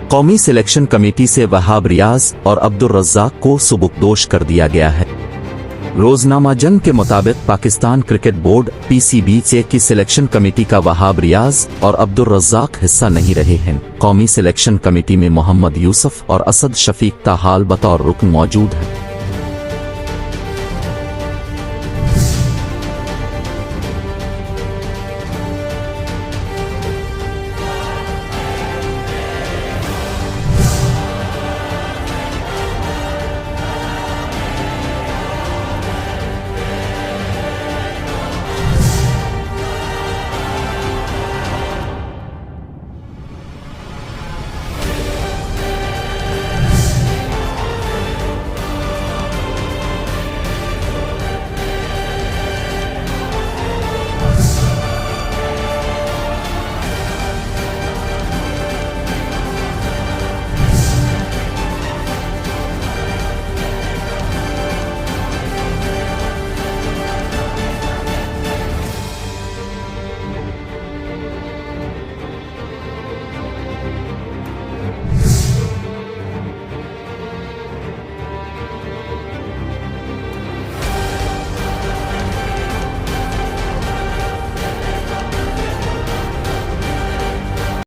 कौमी selection committee से वहाब रियाज और अब्दुल रज़्ज़ाक को सुबुकदोश कर दिया गया है। रोजनामा जंग के मुताबिक पाकिस्तान क्रिकेट बोर्ड (PCB) की सिलेक्शन कमेटी का वहाब रियाज और अब्दुल रज़्ज़ाक हिस्सा नहीं रहे हैं। कौमी सिलेक्शन कमेटी में मोहम्मद यूसुफ और असद शफीक ताहाल बतौर रुकन मौजूद हैं।